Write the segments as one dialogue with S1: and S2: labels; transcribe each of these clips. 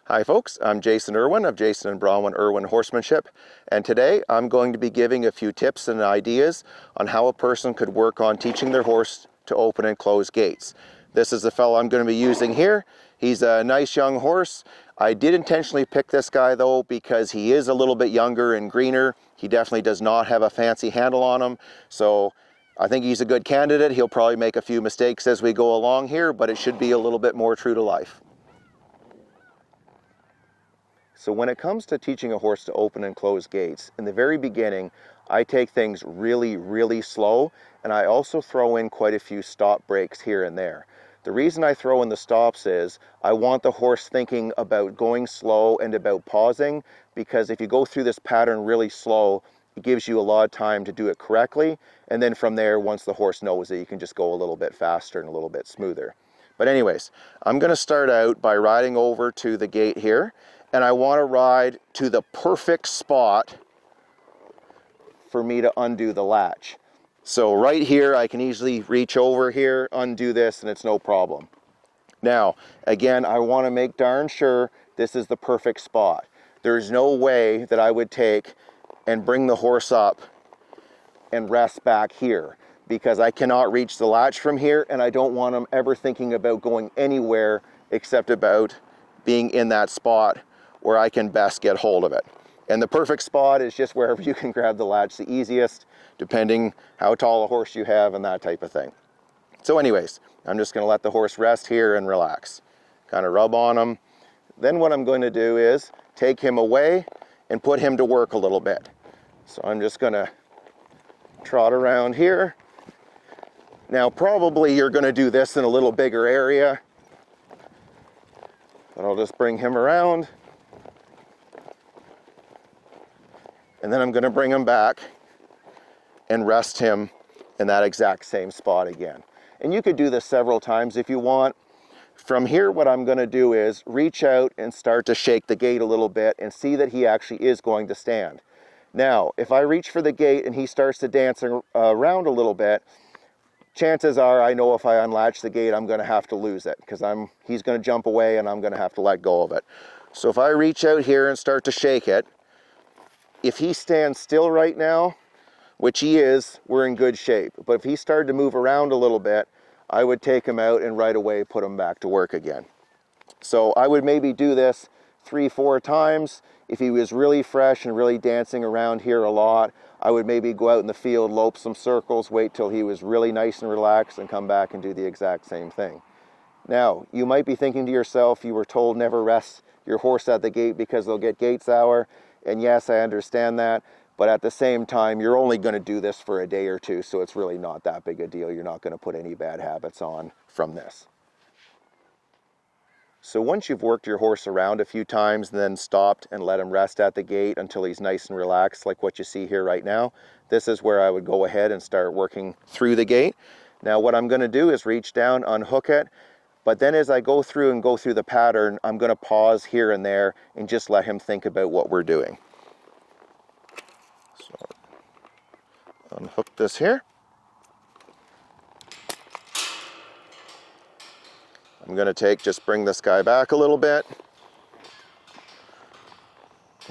S1: Hi folks, I'm Jason Irwin of Jason and Bronwyn Irwin Horsemanship, and today I'm going to be giving a few tips and ideas on how a person could work on teaching their horse to open and close gates. This is the fellow I'm going to be using here. He's a nice young horse. I did intentionally pick this guy though because he is a little bit younger and greener. He definitely does not have a fancy handle on him, so I think he's a good candidate. He'll probably make a few mistakes as we go along here, but it should be a little bit more true to life. So when it comes to teaching a horse to open and close gates, in the very beginning, I take things really slow, and I also throw in quite a few stop breaks here and there. The reason I throw in the stops is I want the horse thinking about going slow and about pausing, because if you go through this pattern really slow, it gives you a lot of time to do it correctly, and then from there, once the horse knows it, you can just go a little bit faster and a little bit smoother. But anyways, I'm going to start out by riding over to the gate here, and I want to ride to the perfect spot for me to undo the latch. So right here, I can easily reach over here, undo this, and it's no problem. Now, again, I want to make darn sure this is the perfect spot. There's no way that I would take and bring the horse up and rest back here, because I cannot reach the latch from here, and I don't want him ever thinking about going anywhere except about being in that spot where I can best get hold of it. And the perfect spot is just wherever you can grab the latch the easiest, depending how tall a horse you have and that type of thing. So anyways, I'm just going to let the horse rest here and relax. Kind of rub on him. Then what I'm going to do is take him away and put him to work a little bit. So I'm just going to trot around here. Now probably you're going to do this in a little bigger area, but I'll just bring him around. And then I'm going to bring him back and rest him in that exact same spot again. And you could do this several times if you want. From here, what I'm going to do is reach out and start to shake the gate a little bit and see that he actually is going to stand. Now, if I reach for the gate and he starts to dance around a little bit, chances are I know if I unlatch the gate, I'm going to have to lose it, because he's going to jump away and I'm going to have to let go of it. So if I reach out here and start to shake it, if he stands still right now, which he is, we're in good shape. But if he started to move around a little bit, I would take him out and right away put him back to work again. So I would maybe do this 3-4 times. If he was really fresh and really dancing around here a lot, I would maybe go out in the field, lope some circles, wait till he was really nice and relaxed, and come back and do the exact same thing. Now, you might be thinking to yourself, you were told never rest your horse at the gate because they'll get gate sour. And yes, I understand that, but at the same time, you're only going to do this for a day or two, so it's really not that big a deal. You're not going to put any bad habits on from this. So once you've worked your horse around a few times and then stopped and let him rest at the gate until he's nice and relaxed, like what you see here right now, this is where I would go ahead and start working through the gate. Now what I'm going to do is reach down, unhook it, but then as I go through the pattern, I'm going to pause here and there and just let him think about what we're doing. So unhook this here. I'm going to just bring this guy back a little bit.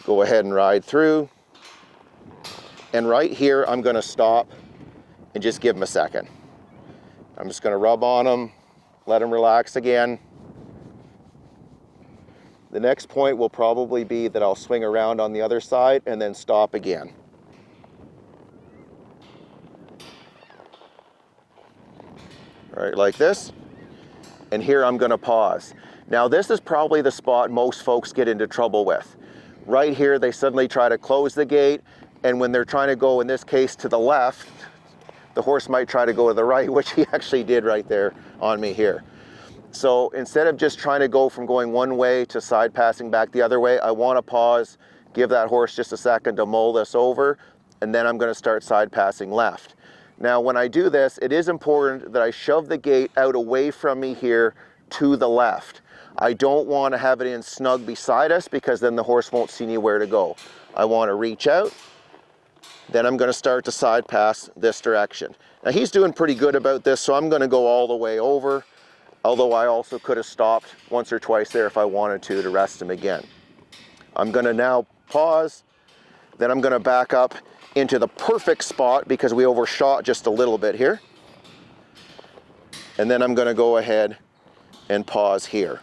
S1: Go ahead and ride through. And right here, I'm going to stop and just give him a second. I'm just going to rub on him, let him relax again. The next point will probably be that I'll swing around on the other side and then stop again. All right, like this. And here I'm going to pause. Now this is probably the spot most folks get into trouble with. Right here, they suddenly try to close the gate, and when they're trying to go, in this case, to the left, the horse might try to go to the right, which he actually did right there on me here. So instead of just trying to go from going one way to side passing back the other way, I want to pause, give that horse just a second to mull this over, and then I'm going to start side passing left. Now when I do this, it is important that I shove the gate out away from me here to the left. I don't want to have it in snug beside us, because then the horse won't see anywhere to go. I want to reach out, then I'm going to start to side pass this direction. Now he's doing pretty good about this, so I'm going to go all the way over, although I also could have stopped once or twice there if I wanted to rest him again. I'm going to now pause, then I'm going to back up into the perfect spot because we overshot just a little bit here. And then I'm going to go ahead and pause here.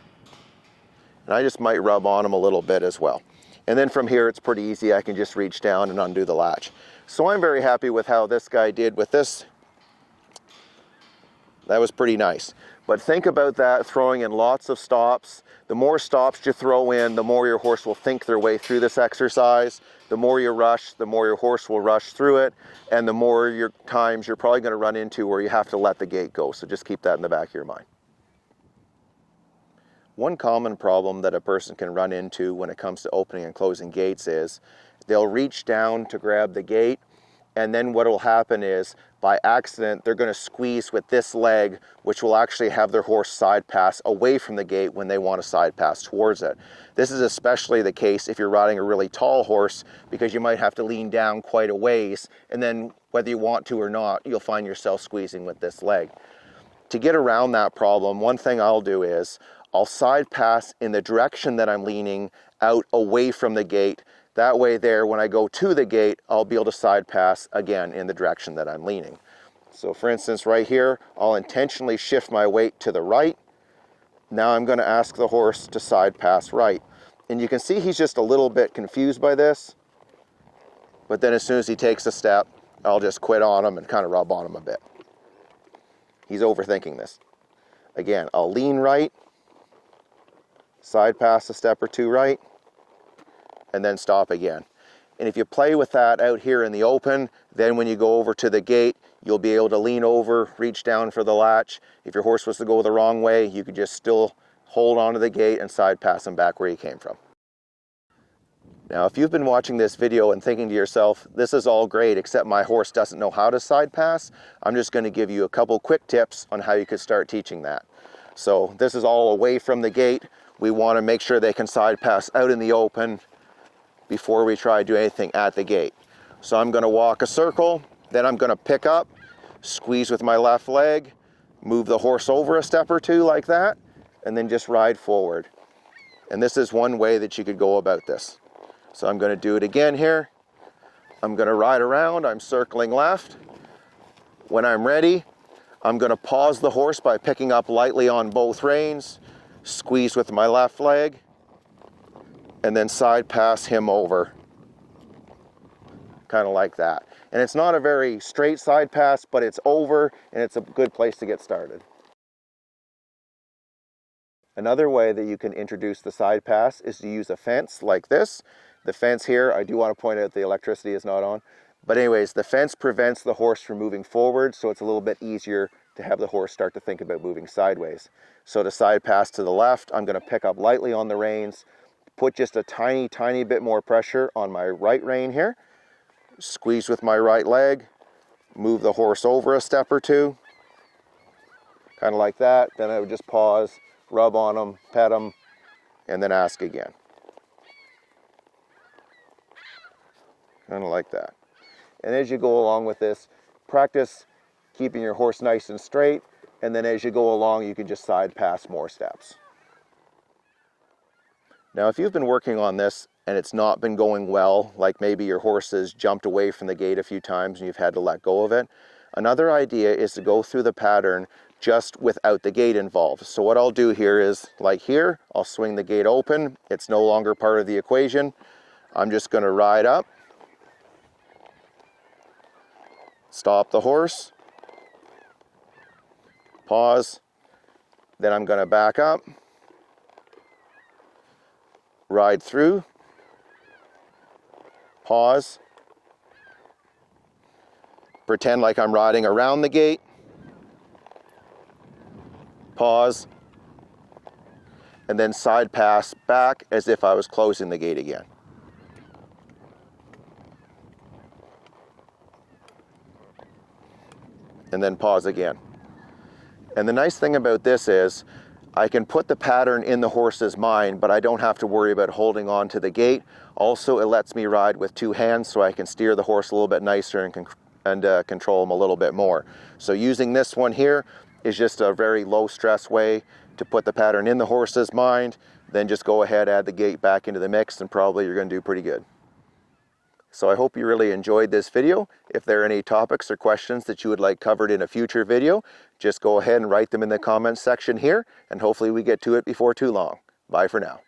S1: And I just might rub on him a little bit as well. And then from here it's pretty easy. I can just reach down and undo the latch. So I'm very happy with how this guy did with this. That was pretty nice. But think about that, throwing in lots of stops. The more stops you throw in, the more your horse will think their way through this exercise. The more you rush, the more your horse will rush through it. And the more your times you're probably going to run into where you have to let the gait go. So just keep that in the back of your mind. One common problem that a person can run into when it comes to opening and closing gates is they'll reach down to grab the gate, and then what will happen is by accident they're going to squeeze with this leg, which will actually have their horse side pass away from the gate when they want to side pass towards it. This is especially the case if you're riding a really tall horse, because you might have to lean down quite a ways, and then whether you want to or not, you'll find yourself squeezing with this leg. To get around that problem, one thing I'll do is I'll side pass in the direction that I'm leaning out away from the gate. That way there, when I go to the gate, I'll be able to side pass again in the direction that I'm leaning. So for instance, right here, I'll intentionally shift my weight to the right. Now I'm going to ask the horse to side pass right. And you can see he's just a little bit confused by this. But then as soon as he takes a step, I'll just quit on him and kind of rub on him a bit. He's overthinking this. Again, I'll lean right, side pass a step or two right, and then stop again. And if you play with that out here in the open, then when you go over to the gate, you'll be able to lean over, reach down for the latch. If your horse was to go the wrong way, you could just still hold onto the gate and side pass him back where you came from. Now, if you've been watching this video and thinking to yourself, this is all great, except my horse doesn't know how to side pass, I'm just going to give you a couple quick tips on how you could start teaching that. So this is all away from the gate. We want to make sure they can side pass out in the open before we try to do anything at the gate. So I'm going to walk a circle, then I'm going to pick up, squeeze with my left leg, move the horse over a step or two like that, and then just ride forward. And this is one way that you could go about this. So I'm going to do it again here. I'm going to ride around, I'm circling left. When I'm ready, I'm going to pause the horse by picking up lightly on both reins, squeeze with my left leg, and then side pass him over. Kind of like that. And it's not a very straight side pass, but it's over, and it's a good place to get started. Another way that you can introduce the side pass is to use a fence like this. The fence here, I do want to point out the electricity is not on. But anyways, the fence prevents the horse from moving forward, so it's a little bit easier to have the horse start to think about moving sideways. So to side pass to the left, I'm going to pick up lightly on the reins, put just a tiny bit more pressure on my right rein here, squeeze with my right leg, move the horse over a step or two, kind of like that. Then I would just pause, rub on him, pet him, and then ask again. Kind of like that. And as you go along with this, practice keeping your horse nice and straight, and then as you go along, you can just side pass more steps. Now, if you've been working on this and it's not been going well, like maybe your horse has jumped away from the gate a few times and you've had to let go of it, another idea is to go through the pattern just without the gate involved. So what I'll do here is, like here, I'll swing the gate open. It's no longer part of the equation. I'm just going to ride up, stop the horse, pause, then I'm going to back up, ride through, pause, pretend like I'm riding around the gate, pause, and then side pass back as if I was closing the gate again. And then pause again. And the nice thing about this is I can put the pattern in the horse's mind, but I don't have to worry about holding on to the gate. Also, it lets me ride with two hands so I can steer the horse a little bit nicer and control him a little bit more. So using this one here, is just a very low stress way to put the pattern in the horse's mind. Then just go ahead, add the gait back into the mix, and probably you're going to do pretty good. So I hope you really enjoyed this video. If there are any topics or questions that you would like covered in a future video, just go ahead and write them in the comments section here, and hopefully we get to it before too long. Bye for now.